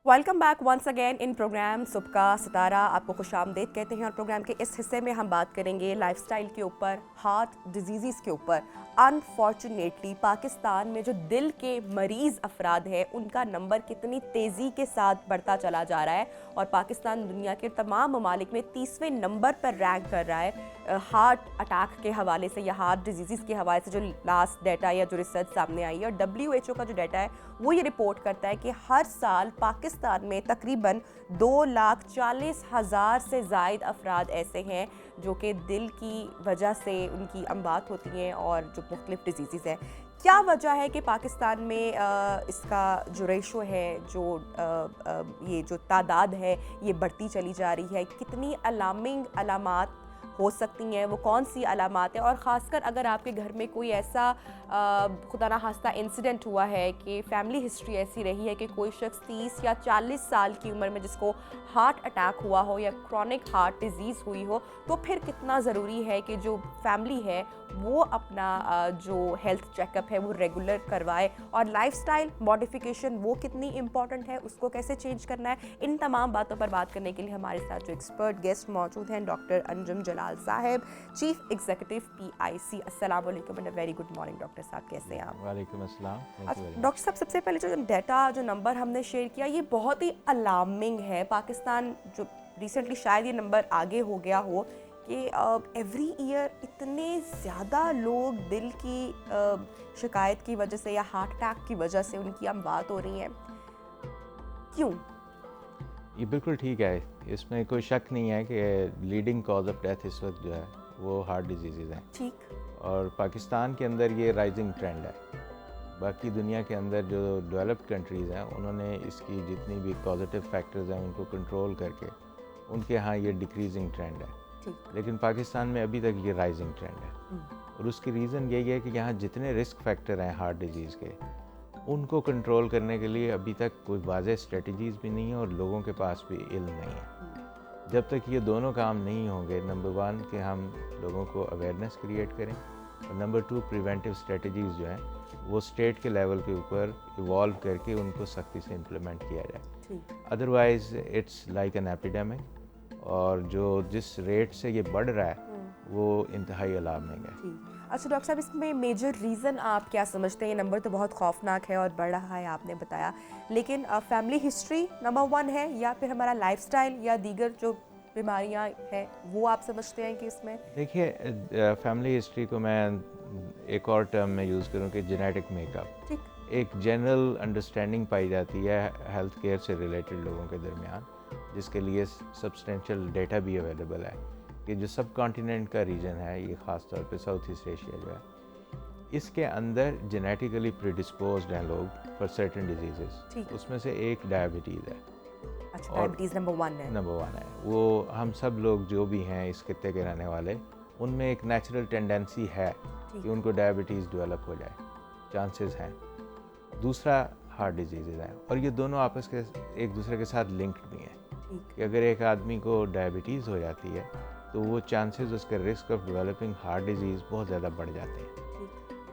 Welcome back once again in program सुबह का सितारा। आपको खुशामदीद कहते हैं और प्रोग्राम के इस हिस्से में हम बात करेंगे लाइफस्टाइल के ऊपर, हार्ट डिजीज़ के ऊपर। अनफॉर्चुनेटली पाकिस्तान में जो दिल के मरीज़ अफराद हैं उनका नंबर कितनी तेज़ी के साथ बढ़ता चला जा रहा है और पाकिस्तान दुनिया के तमाम ममालिक में 30वें नंबर पर रैंक कर रहा है हार्ट अटैक के हवाले से या हार्ट डिजीज़ के हवाले से। जो लास्ट डाटा या जो रिसर्च सामने आई है और WHO का जो डाटा है वो ये रिपोर्ट करता है कि हर साल पाकिस्तान में तकरीबन 2,40,000 से ज़ायद अफराद ऐसे हैं जो कि दिल की वजह से उनकी अमवात होती हैं और जो मुख्तलिफ डिजीज़ हैं। क्या वजह है कि पाकिस्तान में इसका जो रेशो है, जो ये जो तादाद है ये बढ़ती चली जा रही है? कितनी अलार्मिंग अलामात हो सकती हैं, वो कौन सी अलामात हैं? और ख़ासकर अगर आपके घर में कोई ऐसा खुदा ना खास्ता इंसिडेंट हुआ है कि फैमिली हिस्ट्री ऐसी रही है कि कोई शख्स 30 या 40 साल की उम्र में जिसको हार्ट अटैक हुआ हो या क्रॉनिक हार्ट डिजीज़ हुई हो, तो फिर कितना ज़रूरी है कि जो फैमिली है वो अपना जो हेल्थ चेकअप है वो रेगुलर करवाए और लाइफस्टाइल मॉडिफिकेशन वो कितनी इंपॉर्टेंट है, उसको कैसे चेंज करना है। इन तमाम बातों पर बात करने के लिए हमारे साथ जो एक्सपर्ट गेस्ट मौजूद हैं, डॉक्टर अंजुम जलाल साहब, चीफ एग्जीक्यूटिव PIC। अस्सलाम वालेकुम and very good morning doctor साहब, कैसे हैं आप? वालेकुम अस्सलाम। डॉक्टर साहब, सबसे पहले जो डाटा जो नंबर हमने शेयर किया ये बहुत ही अलार्मिंग है। पाकिस्तान जो रिसेंटली शायद ये नंबर आगे हो गया हो कि एवरी ईयर इतने ज़्यादा लोग दिल की शिकायत की वजह से या हार्ट अटैक की वजह से उनकी अमवात हो रही हैं, क्यों? ये बिल्कुल ठीक है, इसमें कोई शक नहीं है कि लीडिंग कॉज ऑफ डेथ इस वक्त जो है वो हार्ट डिजीज़ हैं। ठीक। और पाकिस्तान के अंदर ये राइजिंग ट्रेंड है। बाकी दुनिया के अंदर जो डेवलप्ड कंट्रीज़ हैं उन्होंने इसकी जितनी भी पॉजिटिव फैक्टर्स हैं उनको कंट्रोल करके उनके यहाँ ये डिक्रीजिंग ट्रेंड है, लेकिन पाकिस्तान में अभी तक ये राइजिंग ट्रेंड है। और उसकी रीज़न यही है कि यहाँ जितने रिस्क फैक्टर हैं हार्ट डिजीज़ के उनको कंट्रोल करने के लिए अभी तक कोई वाज़ेह स्ट्रेटजीज़ भी नहीं है और लोगों के पास भी इल्म नहीं है। जब तक ये दोनों काम नहीं होंगे, नंबर 1 कि हम लोगों को अवेयरनेस क्रिएट करें और नंबर 2 प्रिवेंटिव स्ट्रेटजीज़ जो हैं वो स्टेट के लेवल के ऊपर इवॉल्व करके उनको सख्ती से इम्प्लीमेंट किया जाए। Otherwise it's like an epidemic और जो जिस रेट से ये बढ़ रहा है वो इंतहाई अलार्मिंग है। अच्छा डॉक्टर साहब, इसमें मेजर रीज़न आप क्या समझते हैं? ये नंबर तो बहुत खौफनाक है और बढ़ रहा है आपने बताया, लेकिन फैमिली हिस्ट्री नंबर 1 है या फिर हमारा लाइफस्टाइल या दीगर जो बीमारियां हैं वो आप समझते हैं कि इसमें? देखिए, फैमिली हिस्ट्री को मैं एक और टर्म में यूज़ करूँ कि जेनेटिक मेकअप, एक जनरल अंडरस्टैंडिंग पाई जाती है हेल्थ केयर से रिलेटेड लोगों के दरमियान, जिसके लिए सब्सटेंशियल डेटा भी अवेलेबल है कि जो सब कॉन्टिनेंट का रीजन है, ये ख़ास तौर पे साउथ ईस्ट एशिया जो है, इसके अंदर जेनेटिकली प्रीडिस्पोज्ड हैं लोग फॉर सर्टेन डिजीज़ेस। उसमें से एक डायबिटीज़ है। अच्छा, डायबिटीज़ नंबर 1 है। नंबर 1 है। वो हम सब लोग जो भी हैं इस खित्ते के रहने वाले, उनमें एक नेचुरल टेंडेंसी है कि उनको डायबिटीज़ डेवलप हो जाए, चांसेस हैं। दूसरा हार्ट डिजीज़ है और ये दोनों आपस के एक दूसरे के साथ लिंक्ड भी हैं कि अगर एक आदमी को डायबिटीज़ हो जाती है तो वो चांसेस, उसका risk of developing heart disease बहुत ज़्यादा बढ़ जाते हैं।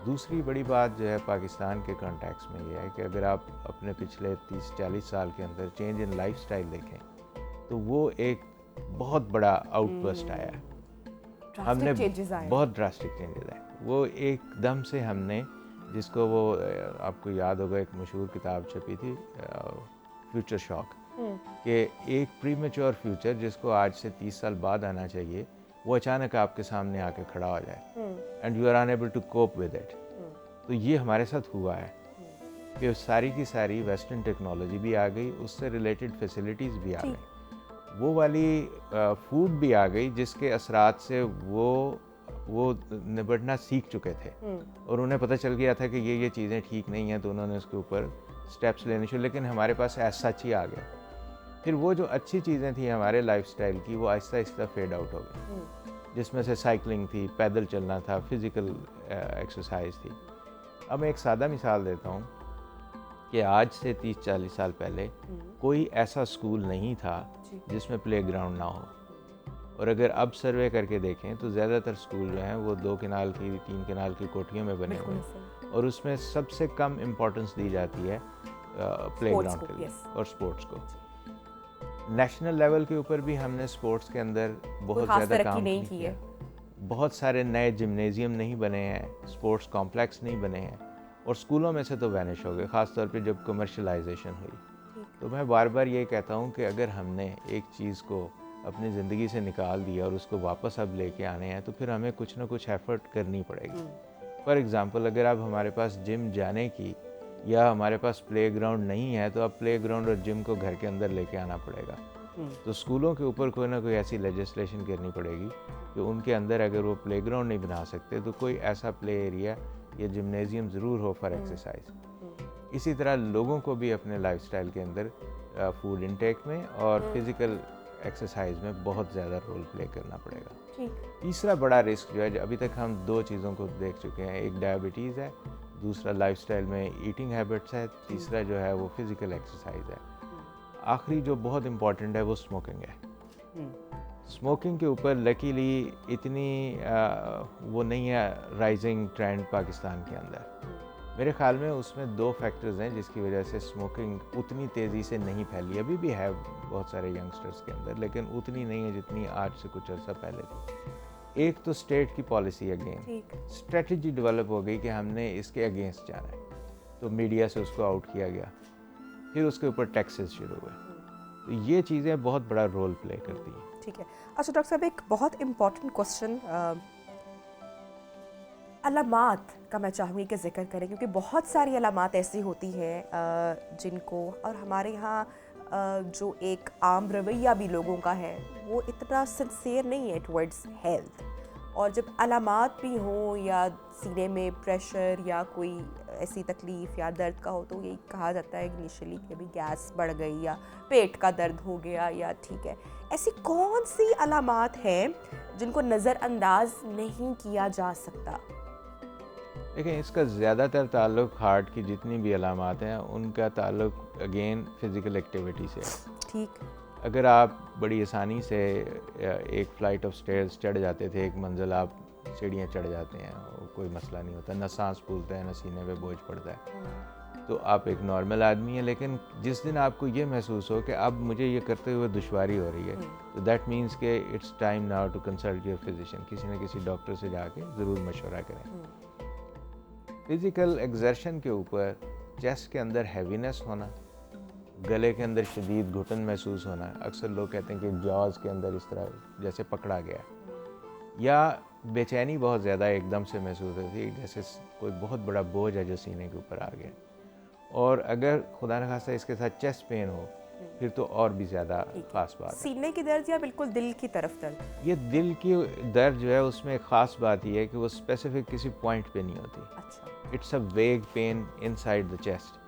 दूसरी बड़ी बात जो है पाकिस्तान के कॉन्टेक्स्ट में ये है कि अगर आप अपने पिछले 30-40 साल के अंदर चेंज इन लाइफस्टाइल देखें तो वो एक बहुत बड़ा आउटबर्स्ट आया है। हमने बहुत ड्रास्टिक चेंजेस आए। वो एकदम से हमने, जिसको वो आपको याद होगा एक मशहूर किताब छपी थी फ्यूचर शॉक, कि एक प्रीमेच्योर फ्यूचर जिसको आज से 30 साल बाद आना चाहिए वो अचानक आपके सामने आके खड़ा हो जाए and you are unable to cope with it. तो ये हमारे साथ हुआ है कि सारी की सारी वेस्टर्न टेक्नोलॉजी भी आ गई, उससे रिलेटेड फैसिलिटीज़ भी आ गई, वो वाली फूड भी आ गई जिसके असरात से वो निपटना सीख चुके थे और उन्हें पता चल गया था कि ये चीज़ें ठीक नहीं हैं, तो उन्होंने उसके ऊपर स्टेप्स लेने शुरू। लेकिन हमारे पास ऐसा सच ही आ गया। फिर वो जो अच्छी चीज़ें थी हमारे लाइफस्टाइल की, वो आहिस्ता आहिस्ता फेड आउट हो गई, जिसमें से साइकिलिंग थी, पैदल चलना था, फिज़िकल एक्सरसाइज थी। अब मैं एक सादा मिसाल देता हूँ कि आज से 30-40 साल पहले कोई ऐसा स्कूल नहीं था जिसमें प्लेग्राउंड ना हो और अगर अब सर्वे करके देखें तो ज़्यादातर स्कूल जो हैं वो 2 कनाल की 3 कनाल की कोठियों में बने हुए हैं और उसमें सबसे कम इम्पोर्टेंस दी जाती है प्लेग्राउंड के लिए और स्पोर्ट्स को। नेशनल लेवल के ऊपर भी हमने स्पोर्ट्स के अंदर बहुत ज़्यादा काम नहीं किया। बहुत सारे नए जिम्नेजियम नहीं बने हैं, स्पोर्ट्स कॉम्प्लेक्स नहीं बने हैं और स्कूलों में से तो वैनिश हो गए, ख़ास तौर पे जब कमर्शलाइजेशन हुई। तो मैं बार बार ये कहता हूँ कि अगर हमने एक चीज़ को अपनी ज़िंदगी से निकाल दिया और उसको वापस अब लेके आने हैं तो फिर हमें कुछ ना कुछ एफ़र्ट करनी पड़ेगी। फॉर एग्ज़ाम्पल, अगर अब हमारे पास जिम जाने की या हमारे पास प्लेग्राउंड नहीं है तो अब प्लेग्राउंड और जिम को घर के अंदर लेके आना पड़ेगा। तो स्कूलों के ऊपर कोई ना कोई ऐसी लेजिस्लेशन करनी पड़ेगी कि उनके अंदर अगर वो प्लेग्राउंड नहीं बना सकते तो कोई ऐसा प्ले एरिया या जिम्नेजियम ज़रूर हो फॉर एक्सरसाइज। इसी तरह लोगों को भी अपने लाइफस्टाइल के अंदर फूड इनटेक में और फिज़िकल एक्सरसाइज में बहुत ज़्यादा रोल प्ले करना पड़ेगा। तीसरा बड़ा रिस्क जो है, अभी तक हम 2 चीज़ों को देख चुके हैं, एक डायबिटीज़ है, दूसरा लाइफस्टाइल में ईटिंग हैबिट्स है, तीसरा जो है वो फिज़िकल एक्सरसाइज है। आखिरी जो बहुत इम्पॉर्टेंट है वो स्मोकिंग है। स्मोकिंग के ऊपर लकीली इतनी वो नहीं है राइजिंग ट्रेंड पाकिस्तान के अंदर। मेरे ख्याल में उसमें 2 फैक्टर्स हैं जिसकी वजह से स्मोकिंग उतनी तेज़ी से नहीं फैली। अभी भी है बहुत सारे यंगस्टर्स के अंदर, लेकिन उतनी नहीं है जितनी आज से कुछ अर्सा पहले थी। एक तो स्टेट की पॉलिसी अगेन, स्ट्रेटजी डेवलप हो गई कि हमने इसके अगेंस्ट जाना है, तो मीडिया से उसको आउट किया गया, फिर उसके ऊपर टैक्सेस शुरू हुए। तो ये चीज़ें बहुत बड़ा रोल प्ले करती हैं। ठीक है। अच्छा डॉक्टर साहब, एक बहुत इम्पॉर्टेंट क्वेश्चन अलामात का मैं चाहूँगी कि जिक्र करें, क्योंकि बहुत सारी अलामात ऐसी होती हैं जिनको, और हमारे यहाँ जो एक आम रवैया भी लोगों का है वो इतना सिंसियर नहीं है टुवर्ड्स हेल्थ, और जब अलामात भी हों या सीने में प्रेशर या कोई ऐसी तकलीफ़ या दर्द का हो तो यही कहा जाता है इनिशियली कि अभी गैस बढ़ गई या पेट का दर्द हो गया या ठीक है। ऐसी कौन सी अलामात हैं जिनको नज़रअंदाज नहीं किया जा सकता? देखिए, इसका ज़्यादातर ताल्लुक हार्ट की जितनी भी अलामात हैं उनका ताल्लुक अगेन फ़िज़िकल एक्टिविटी से है। ठीक। अगर आप बड़ी आसानी से एक फ़्लाइट ऑफ स्टेयर्स चढ़ जाते थे, एक मंजिल आप सीढ़ियाँ चढ़ जाते हैं, कोई मसला नहीं होता, न सांस फूलता है न सीने पे बोझ पड़ता है, तो आप एक नॉर्मल आदमी हैं। लेकिन जिस दिन आपको ये महसूस हो कि अब मुझे ये करते हुए दुश्वारी हो रही है, तो दैट मीन्स कि it's time now to consult your physician. किसी न किसी डॉक्टर से जाके ज़रूर मशवरा करें। फिज़िकल एक्सर्शन के ऊपर चेस्ट के अंदर हैवीनेस होना, गले के अंदर शदीद घुटन महसूस होना, अक्सर लोग कहते हैं कि जॉज़ के अंदर इस तरह जैसे पकड़ा गया, या बेचैनी बहुत ज़्यादा एकदम से महसूस होती है जैसे कोई बहुत बड़ा बोझ है जो सीने के ऊपर आ गया, और अगर खुदा न खास्ता इसके साथ चेस्ट पेन हो फिर तो और भी ज़्यादा ख़ास बात है। सीने की दर्द या बिल्कुल दिल की तरफ दर्द? ये दिल की दर्द जो है उसमें एक ख़ास बात ये है कि वो स्पेसिफिक किसी पॉइंट पे नहीं होती। अच्छा। इट्स अ वेग पेन इनसाइड द चेस्ट।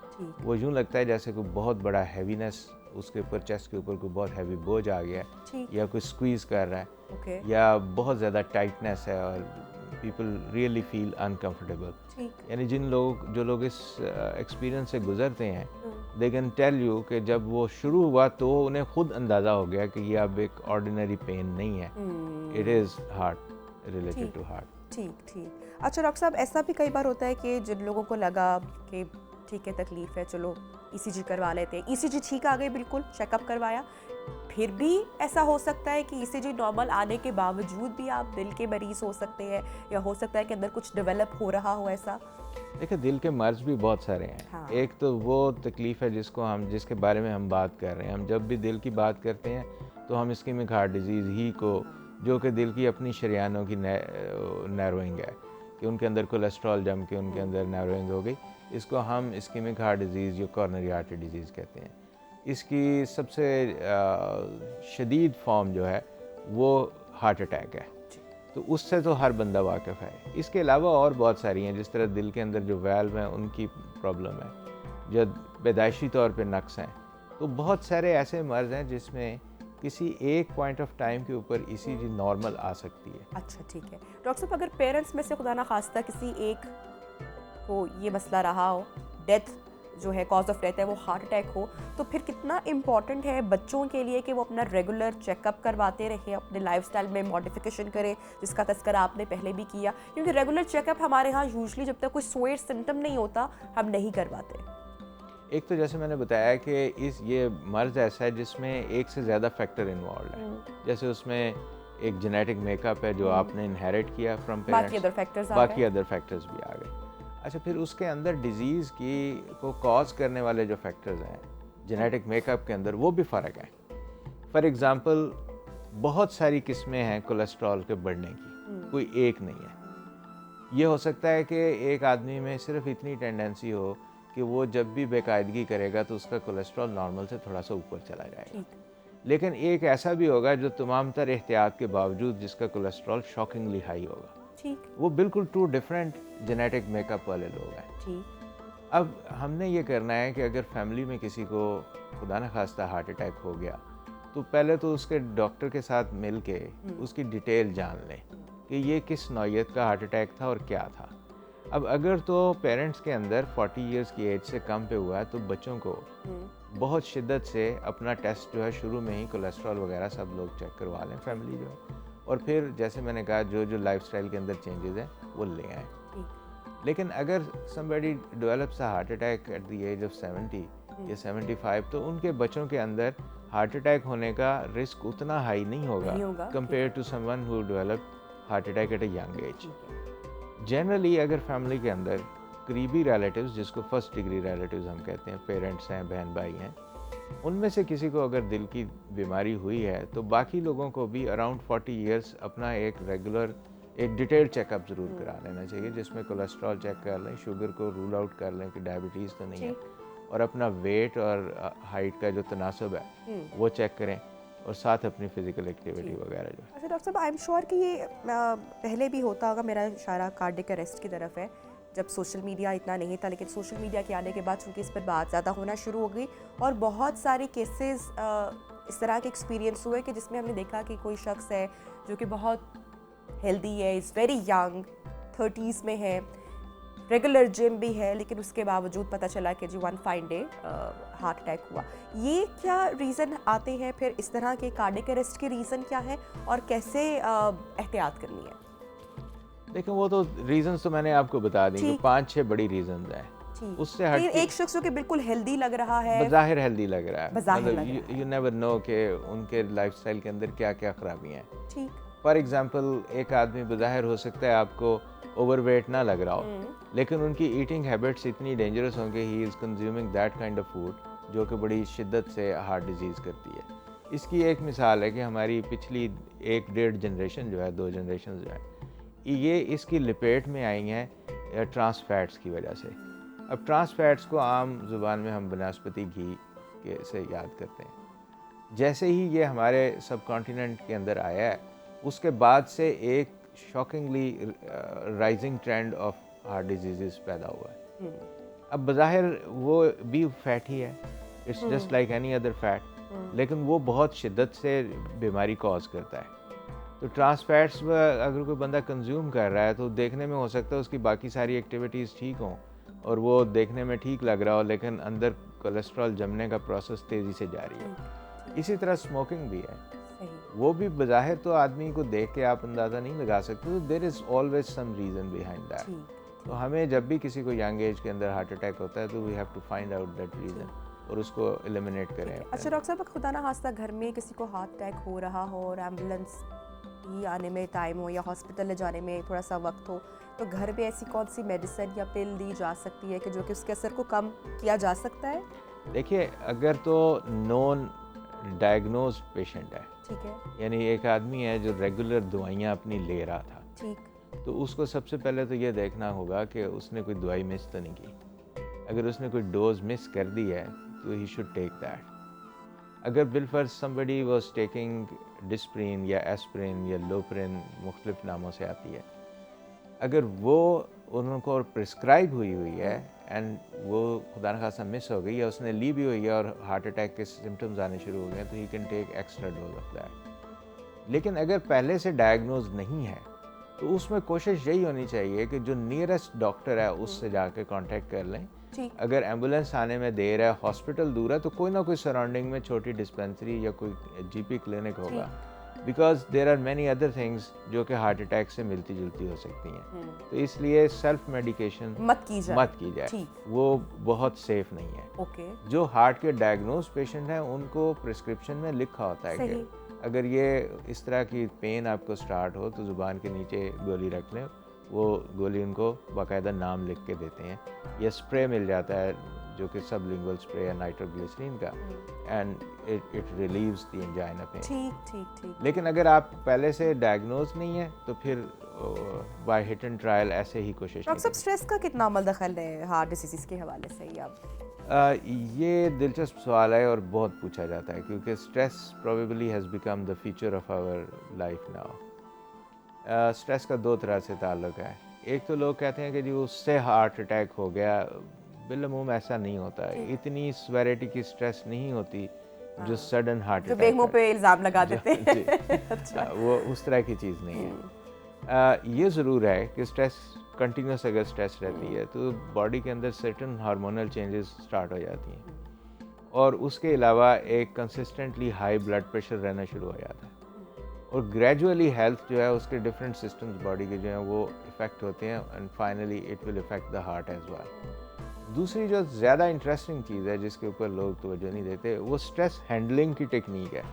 वो यूँ लगता है जैसे कोई बहुत बड़ा हैवीनेस उसके ऊपर, चेस्ट के ऊपर कोई बहुत हैवी बोझ आ गया है, या कोई स्क्वीज़ कर रहा है, या बहुत ज़्यादा टाइटनेस है और पीपल रियली फील अनकम्फर्टेबल। यानी जो लोग इस एक्सपीरियंस से गुजरते हैं, दे कैन टेल यू कि जब वो शुरू हुआ तो उन्हें खुद अंदाज़ा हो गया कि ये अब एक ऑर्डिनरी पेन नहीं है, it is heart related to heart. ठीक। अच्छा डॉक्टर साहब, ऐसा भी कई बार होता है कि जिन लोगों को लगा कि ठीक है तकलीफ़ है, चलो ईसीजी करवा लेते हैं, ईसीजी ठीक आ गई, बिल्कुल चेकअप करवाया, फिर भी ऐसा हो सकता है कि ईसीजी नॉर्मल आने के बावजूद भी आप दिल के मरीज़ हो सकते हैं, या हो सकता है कि अंदर कुछ डेवलप हो रहा हो ऐसा? देखिए, दिल के मर्ज भी बहुत सारे हैं। हाँ। एक तो वो तकलीफ़ है जिसके बारे में हम बात कर रहे हैं। हम जब भी दिल की बात करते हैं तो हम इस्कीमिक हार्ट डिजीज़ ही को, जो कि दिल की अपनी शरियानों की नैरोइंग है कि उनके अंदर कोलेस्ट्रॉल जम के उनके अंदर नैरोइंग हो गई, इसको हम इस्कीमिक हार्ट डिजीज़ या कॉर्नरी आर्टरी डिजीज़ कहते हैं। इसकी सबसे शदीद फॉर्म जो है वो हार्ट अटैक है, तो उससे तो हर बंदा वाकिफ़ है। इसके अलावा और बहुत सारी हैं, जिस तरह दिल के अंदर जो वैल्व हैं उनकी प्रॉब्लम है, जो पैदाइशी तौर पे नक्स हैं। तो बहुत सारे ऐसे मर्ज़ हैं जिसमें किसी एक पॉइंट ऑफ टाइम के ऊपर ईसीजी नॉर्मल आ सकती है। अच्छा, ठीक है। डॉक्टर साहब, अगर पेरेंट्स में से खुदा ना खास्ता किसी एक को ये मसला रहा हो, डेथ जो है कॉज ऑफ डेथ है वो हार्ट अटैक हो, तो फिर कितना इम्पॉर्टेंट है बच्चों के लिए कि वो अपना रेगुलर चेकअप करवाते रहें, अपने लाइफस्टाइल में मॉडिफिकेशन करें, जिसका तज़किरा आपने पहले भी किया, क्योंकि रेगुलर चेकअप हमारे यहाँ यूजुअली जब तक कोई सोए सिम्टम नहीं होता हम नहीं करवाते। एक तो जैसे मैंने बताया कि ये मर्ज़ ऐसा है जिसमें एक से ज़्यादा फैक्टर इन्वॉल्व है। जैसे उसमें एक जेनेटिक मेकअप है जो आपने इनहेरिट किया फ्रॉम पेरेंट्स, बाकी अदर फैक्टर्स भी आ गए। अच्छा, फिर उसके अंदर डिजीज़ को कॉज करने वाले जो फैक्टर्स हैं जेनेटिक मेकअप के अंदर, वो भी फ़र्क है। फॉर एग्ज़ाम्पल, बहुत सारी किस्में हैं कोलेस्ट्रॉल के बढ़ने की, कोई एक नहीं है। ये हो सकता है कि एक आदमी में सिर्फ इतनी टेंडेंसी हो कि वो जब भी बेकायदगी करेगा तो उसका कोलेस्ट्रॉल नॉर्मल से थोड़ा सा ऊपर चला जाएगा। लेकिन एक ऐसा भी होगा जो तमाम तर एहतियात के बावजूद जिसका कोलेस्ट्रॉल शॉकिंगली हाई होगा। वो बिल्कुल टू डिफरेंट जेनेटिक मेकअप वाले लोग हैं। अब हमने ये करना है कि अगर फैमिली में किसी को खुदा न खास्ता हार्ट अटैक हो गया तो पहले तो उसके डॉक्टर के साथ मिल के उसकी डिटेल जान लें कि ये किस नौयत का हार्ट अटैक था और क्या था। अब अगर तो पेरेंट्स के अंदर 40 इयर्स की एज से कम पे हुआ है तो बच्चों को बहुत शिद्दत से अपना टेस्ट जो है शुरू में ही कोलेस्ट्रॉल वगैरह सब लोग चेक करवा लें फैमिली जो है, और फिर जैसे मैंने कहा जो लाइफस्टाइल के अंदर चेंजेस हैं वो ले आएँ। लेकिन अगर somebody develops a heart attack at the age of 70 या 75 तो उनके बच्चों के अंदर हार्ट अटैक होने का रिस्क उतना हाई नहीं होगा compare to someone who develop heart attack at a young age. Generally अगर फैमिली के अंदर करीबी रिलेटिव्स, जिसको फर्स्ट डिग्री रिलेटिव्स हम कहते हैं, पेरेंट्स हैं, बहन भाई हैं, उनमें से किसी को अगर दिल की बीमारी हुई है तो बाकी लोगों को भी अराउंड 40 इयर्स अपना एक रेगुलर एक डिटेल्ड चेकअप ज़रूर करा लेना चाहिए, जिसमें कोलेस्ट्रॉल चेक कर लें, शुगर को रूल आउट कर लें कि डायबिटीज़ तो नहीं है, और अपना वेट और हाइट का जो तनासब है वो चेक करें, और साथ अपनी फ़िज़िकल एक्टिविटी वगैरह जो। अच्छा डॉक्टर साहब, आई एम श्योर कि ये पहले भी होता होगा, मेरा इशारा कार्डियक अरेस्ट की तरफ है, जब सोशल मीडिया इतना नहीं था, लेकिन सोशल मीडिया के आने के बाद चूँकि इस पर बात ज़्यादा होना शुरू हो गई और बहुत सारे केसेस इस तरह के एक्सपीरियंस हुए कि जिसमें हमने देखा कि कोई शख्स है जो कि बहुत हेल्दी है, इज़ वेरी यंग, 30s में है, रेगुलर जिम भी है, लेकिन उसके बावजूद पता चला कि जी one fine day heart attack हुआ। ये क्या रीज़न आते हैं फिर इस तरह के कार्डियक अरेस्ट के रीज़न क्या है और कैसे एहतियात करनी है? देखो, वो तो रीजंस तो मैंने आपको बता दी कि 5-6 बड़ी रीजंस हैं। उससे हट एक शख्स जो कि बिल्कुल हेल्दी लग रहा है, बज़ाहिर हेल्दी लग रहा है, मतलब यू नेवर नो कि उनके लाइफस्टाइल के अंदर क्या क्या खराबियां हैं। ठीक, फॉर एग्जांपल, एक आदमी बज़ाहिर हो सकता है आपको ओवरवेट ना लग रहा हो, लेकिन उनकी ईटिंग हैबिट्स इतनी डेंजरस होंगे, he is consuming that kind of food जो कि बड़ी शिद्दत से हार्ट डिजीज़ करती है। इसकी एक मिसाल है कि हमारी पिछली 1-1.5 जनरेशन जो है, 2 जनरेशन जो है, ये इसकी लपेट में आई हैं ट्रांस फैट्स की वजह से। अब ट्रांस फैट्स को आम ज़ुबान में हम बनस्पति घी के से याद करते हैं। जैसे ही ये हमारे सब कॉन्टिनेंट के अंदर आया है, उसके बाद से एक shockingly rising trend of heart disease पैदा हुआ है। अब बज़ाहिर वो भी फैट ही है, it's just like any other fat, लेकिन वो बहुत शिद्दत से बीमारी कॉज करता है। तो ट्रांस फैट्स अगर कोई बंदा कंज्यूम कर रहा है तो देखने में हो सकता है उसकी बाकी सारी एक्टिविटीज़ ठीक हों और वो देखने में ठीक लग रहा हो, लेकिन अंदर कोलेस्ट्रॉल जमने का प्रोसेस तेज़ी से जारी है। इसी तरह स्मोकिंग भी है, वो भी बज़ाहिर तो आदमी को देख के आप अंदाज़ा नहीं लगा सकते, तो there is always some reason behind that. तो हमें जब भी किसी को यंग एज के अंदर हार्ट अटैक होता है तो we have to find out that reason और उसको एलिमिनेट करें। अच्छा डॉक्टर साहब, खुदा ना खास्ता घर में किसी को हार्ट अटैक हो रहा हो और एम्बुलेंस ही आने में टाइम हो या हॉस्पिटल ले जाने में थोड़ा सा वक्त हो, तो घर पे ऐसी कौन सी मेडिसिन या पिल दी जा सकती है कि जो कि उसके असर को कम किया जा सकता है? देखिए, अगर तो नॉन डायग्नोज पेशेंट है, ठीक है, यानी एक आदमी है जो रेगुलर दवाइयाँ अपनी ले रहा था, ठीक, तो उसको सबसे पहले तो ये देखना होगा कि उसने कोई दवाई मिस तो नहीं की। अगर उसने कोई डोज मिस कर दी है तो ही शुड टेक दैट। अगर बिलफर्ज समबडी वाज टेकिंग डिस्प्रिन या एस्प्रिन या लोप्रिन, मुख्तलिफ नामों से आती है, अगर वो उनको प्रिस्क्राइब हुई है एंड वो खुदा न खासा मिस हो गई या उसने ली भी हुई है और हार्ट अटैक के सिम्टम्स आने शुरू हो गए, तो he can take extra dose of that. लेकिन अगर पहले से डायग्नोज नहीं है तो उसमें कोशिश यही होनी चाहिए कि जो नियरेस्ट डॉक्टर है उससे जाके कांटेक्ट कर लें। ठीक। अगर एम्बुलेंस आने में देर है, हॉस्पिटल दूर है, तो कोई ना कोई सराउंडिंग में छोटी डिस्पेंसरी या कोई जीपी क्लिनिक होगा, because there are many other things जो कि हार्ट अटैक से मिलती जुलती हो सकती हैं। तो इसलिए सेल्फ मेडिकेशन मत की जाए। ठीक। वो बहुत सेफ नहीं है। ओके। जो हार्ट के डायग्नोज पेशेंट हैं उनको प्रिस्क्रिप्शन में लिखा होता है कि अगर ये इस तरह की पेन आपको स्टार्ट हो तो ज़ुबान के नीचे गोली रख लें। वो गोली उनको बाकायदा नाम लिख के देते हैं। ये स्प्रे मिल जाता है जो कि सबलिंगुअल स्प्रे है नाइट्रोग्लिसरीन का, and it relieves the angina pain. ठीक। लेकिन अगर आप पहले से डायग्नोज नहीं है तो फिर बाय हिट एंड ट्रायल ऐसे ही कोशिश डॉक्टर साहब, स्ट्रेस का कितना अमल दखल है हार्ट डिसीज़ के हवाले से? ये दिलचस्प सवाल है और बहुत पूछा जाता है, क्योंकि stress probably has become the feature of our life now. Stress का दो तरह से ताल्लुक़ है। एक तो लोग कहते हैं कि जी उससे हार्ट अटैक हो गया, बिल्कुल ऐसा नहीं होता है। इतनी स्वेरिटी की स्ट्रेस नहीं होती जो सडन हार्ट अटैक, जो बेगमों पे इल्ज़ाम लगा देते हैं। अच्छा। वो उस तरह की चीज़ नहीं है। ये ज़रूर है कि स्ट्रेस कंटिन्यूस अगर स्ट्रेस रहती है तो बॉडी के अंदर सर्टन हार्मोनल चेंजेस स्टार्ट हो जाती हैं, और उसके अलावा एक कंसिस्टेंटली हाई ब्लड प्रेशर रहना शुरू हो जाता है, और ग्रेजुअली हेल्थ जो है उसके डिफरेंट सिस्टम्स बॉडी के जो हैं वो इफ़ेक्ट होते हैं, and finally it will affect the heart as well. दूसरी जो ज़्यादा इंटरेस्टिंग चीज़ है जिसके ऊपर लोग तवज्जो नहीं देते, वो स्ट्रेस हैंडलिंग की टेक्निक है।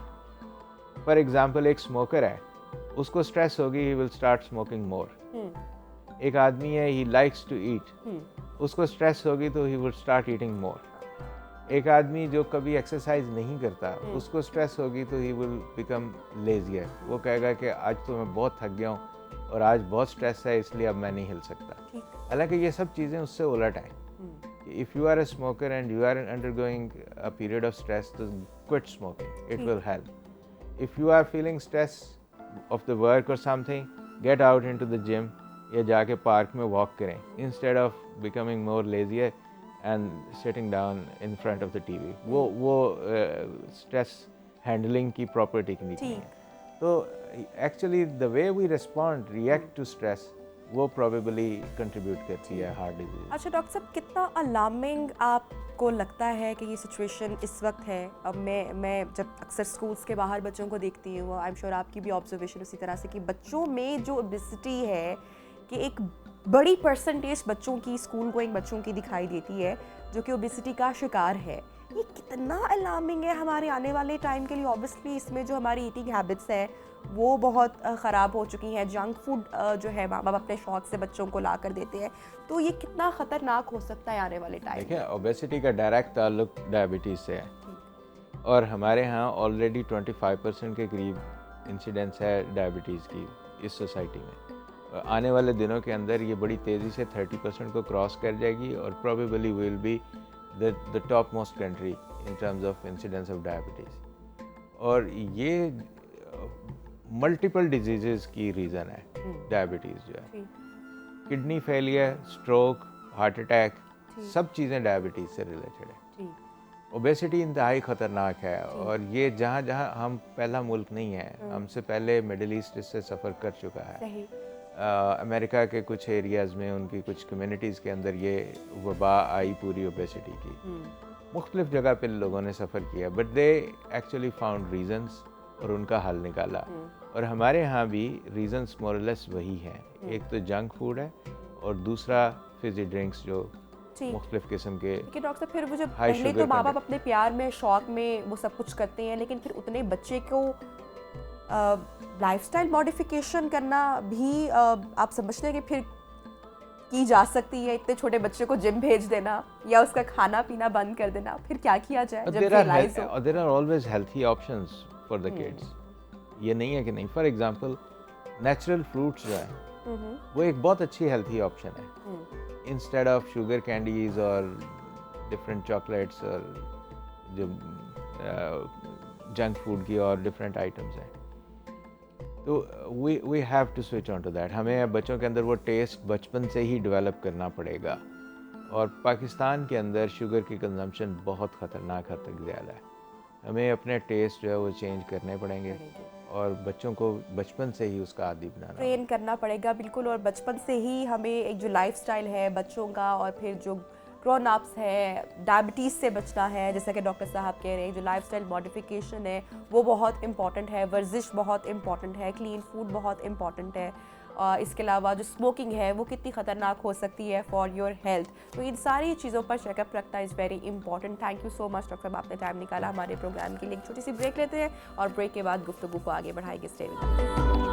फॉर एग्ज़ाम्पल, एक स्मोकर है, उसको स्ट्रेस होगी, ही विल स्टार्ट स्मोकिंग मोर। एक आदमी है, ही लाइक्स टू ईट, उसको स्ट्रेस होगी तो ही विल स्टार्ट ईटिंग मोर। एक आदमी जो कभी एक्सरसाइज नहीं करता, उसको स्ट्रेस होगी तो ही विल बिकम लेजियर। वो कहेगा कि आज तो मैं बहुत थक गया हूँ और आज बहुत स्ट्रेस है, इसलिए अब मैं नहीं हिल सकता। हालांकि ये सब चीज़ें उससे उलट हैं। If you are a smoker and you are undergoing a period of stress, तो quit smoking, it will help. If you are feeling stress of the work और something, get out into the gym या जाके park में walk करें, instead of becoming more lazier and sitting down in front of the TV. वो stress handling की proper technique नहीं है। तो actually the way we respond, react to stress, वो प्रोबेबली कंट्रीब्यूट करती है हार्ट डिजीज। अच्छा डॉक्टर साहब, कितना अलार्मिंग आपको लगता है कि ये सिचुएशन इस वक्त है? अब मैं जब अक्सर स्कूल्स के बाहर बच्चों को देखती हूँ, आई एम श्योर आपकी भी ऑब्जर्वेशन उसी तरह से, कि बच्चों में जो ओबेसिटी है कि एक बड़ी परसेंटेज बच्चों की, स्कूल गोइंग बच्चों की दिखाई देती है जो कि ओबेसिटी का शिकार है। ये कितना अलार्मिंग है हमारे आने वाले टाइम के लिए? ऑब्वियसली इसमें जो हमारी ईटिंग हैबिट्स है वो बहुत ख़राब हो चुकी हैं। जंक फूड जो है माँ बाप अपने शौक से बच्चों को ला कर देते हैं, तो ये कितना ख़तरनाक हो सकता है आने वाले टाइम में? देखिए, ओबेसिटी का डायरेक्ट ताल्लुक डायबिटीज़ से है, और हमारे यहाँ ऑलरेडी 25% के करीब इंसिडेंस है डायबिटीज़ की इस सोसाइटी में। आने वाले दिनों के अंदर ये बड़ी तेज़ी से 30% को क्रॉस कर जाएगी, और probably will be the top most country in terms of incidence of diabetes. और ये मल्टीपल डिजीज़ की रीज़न है डायबिटीज़ जो है। Kidney failure, stroke, heart attack, सब चीज़ें डायबिटीज़ से रिलेटेड है। ओबेसिटी इंतहाई ख़तरनाक है, और ये जहाँ जहाँ हम पहला मुल्क नहीं है, हमसे पहले मिडिल ईस्ट इससे सफ़र कर चुका है। अमेरिका के कुछ एरियाज़ में, उनकी कुछ कम्युनिटीज़ के अंदर ये वबा आई पूरी ओबेसिटी की। मुख्तलिफ जगह पे लोगों ने सफ़र किया, but they actually found reasons और उनका हल निकाला। और हमारे यहाँ भी रीज़न्स मोरलेस वही हैं। एक तो जंक फूड है, और दूसरा फिजी ड्रिंक्स जो मुख्तलिफ किस्म के। लेकिन डॉक्टर साहब, फिर वो जब पहले तो माँ बाप अपने प्यार में, शौक में वो सब कुछ करते हैं, लेकिन फिर उतने बच्चे को लाइफस्टाइल मॉडिफिकेशन करना भी आप समझते हैं कि फिर की जा सकती है? इतने छोटे बच्चे को जिम भेज देना या उसका खाना पीना बंद कर देना, फिर क्या किया जाए जब रियलाइज हो? There are always healthy options for the kids. ये नहीं है कि नहीं। फॉर एग्जांपल, नेचुरल फ्रूट्स जो है वो एक बहुत अच्छी हेल्थी ऑप्शन है, इंस्टेड ऑफ शुगर कैंडीज और डिफरेंट चॉकलेट्स और जो जंक फूड की और डिफरेंट आइटम्स हैं। तो we have to switch on to that. हमें बच्चों के अंदर वो टेस्ट बचपन से ही डेवलप करना पड़ेगा। और पाकिस्तान के अंदर शुगर की कंजम्पशन बहुत ख़तरनाक हद तक ज़्यादा है। हमें अपने टेस्ट जो है वो चेंज करने पड़ेंगे, जी। और बच्चों को बचपन से ही उसका आदी बनाना होगा। ट्रेन करना पड़ेगा बिल्कुल, और बचपन से ही हमें एक जो लाइफस्टाइल है बच्चों का, और फिर जो ग्रोन अप्स है, डायबिटीज़ से बचना है, जैसा कि डॉक्टर साहब कह रहे हैं, जो लाइफस्टाइल मॉडिफिकेशन है वो बहुत इंपॉर्टेंट है, वर्जिश बहुत इंपॉर्टेंट है, क्लीन फूड बहुत इंपॉर्टेंट है। इसके अलावा जो स्मोकिंग है वो कितनी ख़तरनाक हो सकती है फॉर योर हेल्थ, तो इन सारी चीज़ों पर चेकअप रखना is very important. Thank you so much doctor साहब, आपने टाइम निकाला हमारे प्रोग्राम के लिए। एक छोटी सी ब्रेक लेते हैं और ब्रेक के बाद गुफ्तगू को आगे बढ़ाएंगे। Stay with us.